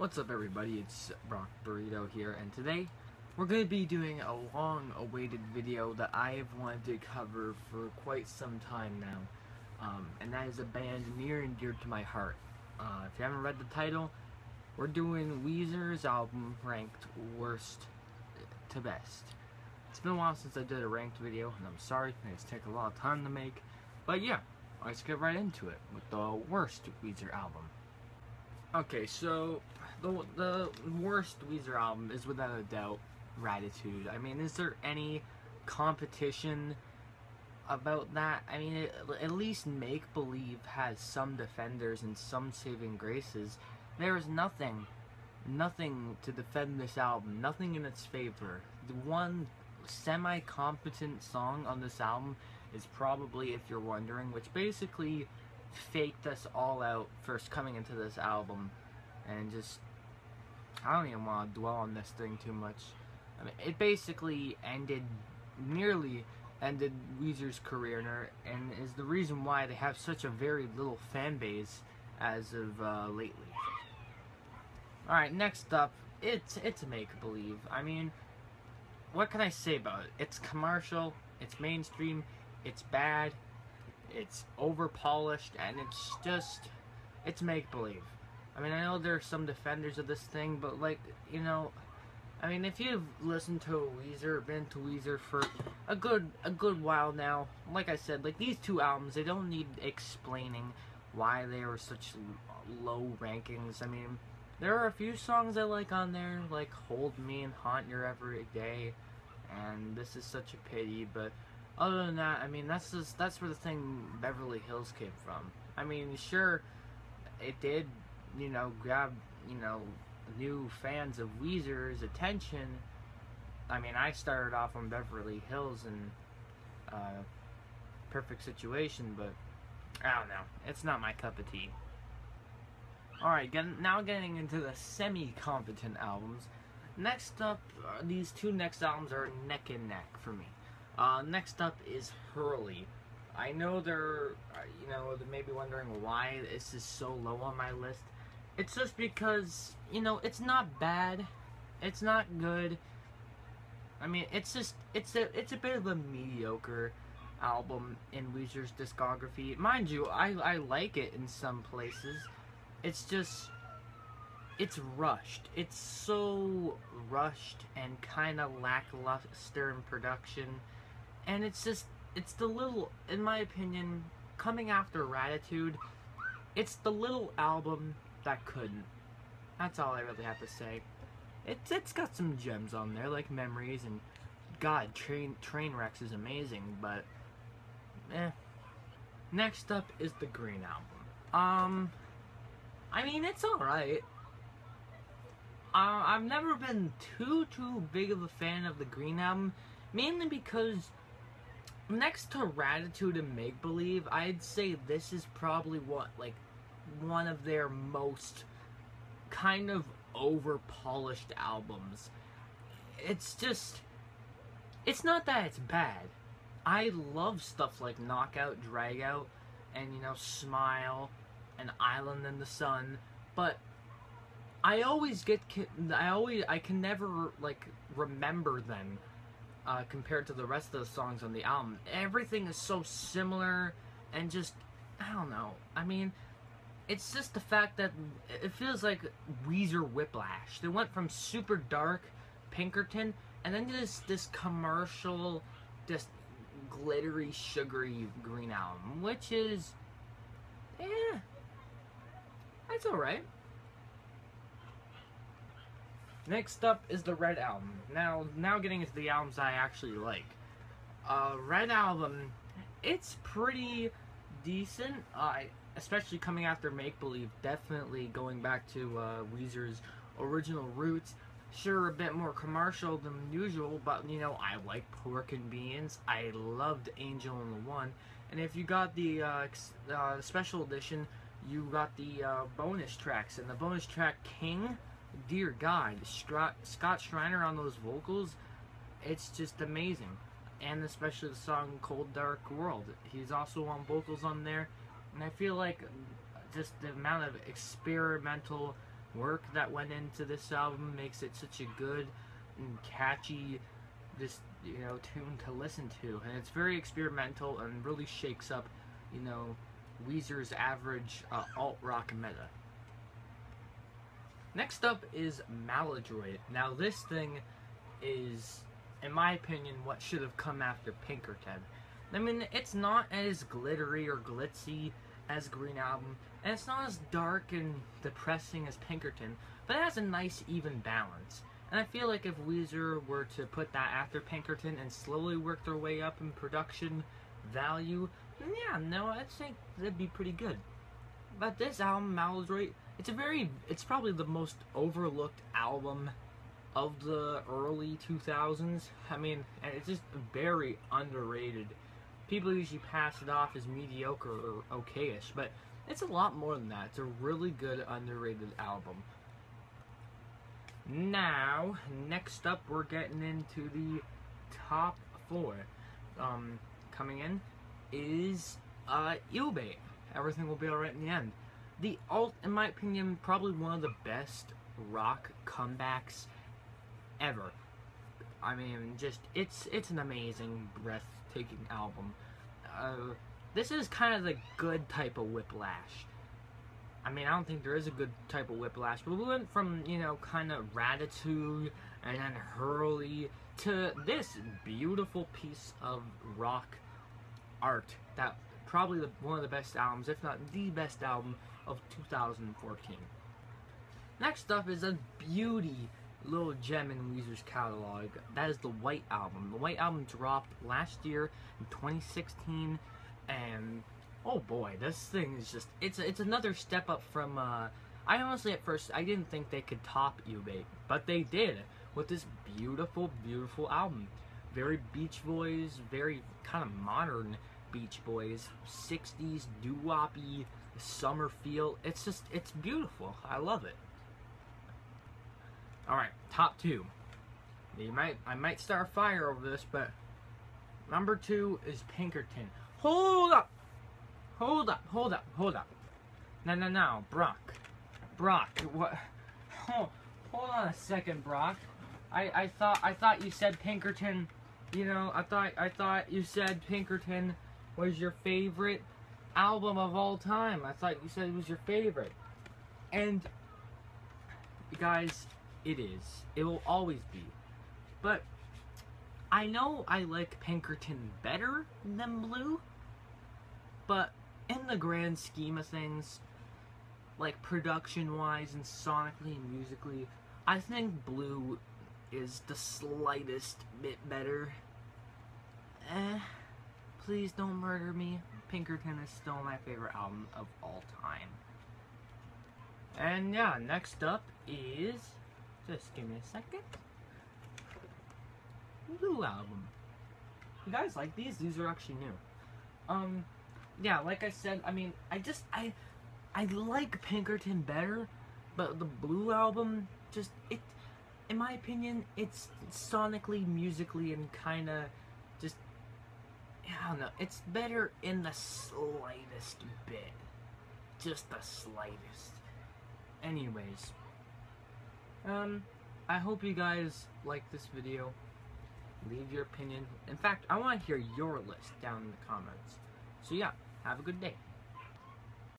What's up everybody, it's Brock Burrito here, and today we're going to be doing a long-awaited video that I have wanted to cover for quite some time now, and that is a band near and dear to my heart. If you haven't read the title, we're doing Weezer's album ranked worst to best. It's been a while since I did a ranked video, and I'm sorry, it's taken a lot of time to make, but yeah, let's get right into it with the worst Weezer album. Okay, so the worst Weezer album is without a doubt Ratatouille. I mean, is there any competition about that? I mean, at least Makebelieve has some defenders and some saving graces. There is nothing to defend this album, nothing in its favor. The one semi-competent song on this album is probably If You're Wondering, which basically faked us all out first coming into this album, and just, I don't even want to dwell on this thing too much. I mean, it basically nearly ended Weezer's career, and is the reason why they have such a very little fan base as of lately. Alright, next up, it's Makebelieve. I mean, what can I say about it? It's commercial, it's mainstream, it's bad, it's over-polished, and it's make-believe. I mean, I know there are some defenders of this thing, but, like, you know, I mean, if you've listened to Weezer, been to Weezer for a good while now, like I said, like, these two albums, they don't need explaining why they were such low rankings. I mean, there are a few songs I like on there, like Hold Me and Haunt Your Every Day, and This Is Such a Pity, but other than that, I mean, that's where the thing Beverly Hills came from. I mean, sure, it did, you know, grab, you know, new fans of Weezer's attention. I mean, I started off on Beverly Hills and Perfect Situation, but I don't know. It's not my cup of tea. Alright, now getting into the semi-competent albums. Next up, these two next albums are neck and neck for me. Next up is Hurley. I know they may be wondering why this is so low on my list. It's just because, you know, it's not bad, it's not good. I mean, it's a bit of a mediocre album in Weezer's discography. Mind you, I like it in some places. It's just, it's rushed. It's so rushed and kind of lackluster in production. And it's the little, in my opinion, coming after Ratatouille, it's the little album that couldn't. That's all I really have to say. It's got some gems on there, like Memories, and God, Trainwrecks is amazing, but Next up is the Green Album. I mean, it's alright. I've never been too big of a fan of the Green Album, mainly because next to Ratatouille and Makebelieve, I'd say this is probably one of their most kind of over-polished albums. It's not that it's bad. I love stuff like Knockout, Dragout, and, you know, Smile, and Island in the Sun, but I can never, like, remember them compared to the rest of the songs on the album. Everything is so similar, and just, I don't know. I mean, it's just the fact that it feels like Weezer whiplash. They went from super dark Pinkerton, and then this commercial, just glittery, sugary Green Album, which is, that's alright. Next up is the Red Album. Now getting into the albums I actually like. Red Album, it's pretty decent, especially coming after Makebelieve, definitely going back to Weezer's original roots. Sure, a bit more commercial than usual, but, you know, I like Pork and Beans. I loved Angel in the One. And if you got the special edition, you got the bonus tracks. And the bonus track King, dear God, Scott Schreiner on those vocals, it's just amazing. And especially the song Cold Dark World. He's also on vocals on there. And I feel like just the amount of experimental work that went into this album makes it such a good and catchy, just, you know, tune to listen to. And it's very experimental and really shakes up, you know, Weezer's average alt-rock meta. Next up is Maladroit. Now this thing is, in my opinion, what should have come after Pinkerton. I mean, it's not as glittery or glitzy as Green Album, and it's not as dark and depressing as Pinkerton, but it has a nice even balance. And I feel like if Weezer were to put that after Pinkerton and slowly work their way up in production value, then yeah, no, I think that'd be pretty good. But this album, Maladroit, it's probably the most overlooked album of the early 2000s. I mean, and it's just very underrated. People usually pass it off as mediocre or okay-ish, but it's a lot more than that. It's a really good, underrated album. Now, next up, we're getting into the top 4. Coming in is Ube. Everything Will Be Alright in the End. The alt, in my opinion, probably one of the best rock comebacks ever. I mean, just, it's an amazing, breathtaking album. This is kind of the good type of Whiplash. I mean, I don't think there is a good type of Whiplash, but we went from, you know, kind of Ratatouille and then Hurley to this beautiful piece of rock art that probably one of the best albums, if not the best album of 2014. Next up is a beauty little gem in Weezer's catalog. That is the White Album. The White Album dropped last year in 2016, and oh boy, this thing is just, it's another step up from, I honestly at first, I didn't think they could top Ube, but they did with this beautiful, beautiful album. Very Beach Boys, very kind of modern Beach Boys, 60s, doo-woppy, summer feel. It's just, it's beautiful. I love it. Alright, top 2. I might start a fire over this, but number 2 is Pinkerton. Hold up! Hold up, hold up, hold up. No, Brock, what? Hold on a second, Brock. I thought you said Pinkerton, you know, I thought you said Pinkerton was your favorite album of all time. I thought you said it was your favorite. And, guys, it is. It will always be. But, I know I like Pinkerton better than Blue, but in the grand scheme of things, like production-wise and sonically and musically, I think Blue is the slightest bit better. Please don't murder me. Pinkerton is still my favorite album of all time. And yeah, next up is, just give me a second, Blue Album. You guys like these? These are actually new. Yeah, like I said, I mean, I like Pinkerton better, but the Blue Album, just, in my opinion, it's sonically, musically, and kinda, just, I don't know, it's better in the slightest bit. Just the slightest. Anyways, I hope you guys like this video. Leave your opinion. In fact, I want to hear your list down in the comments. So yeah, have a good day.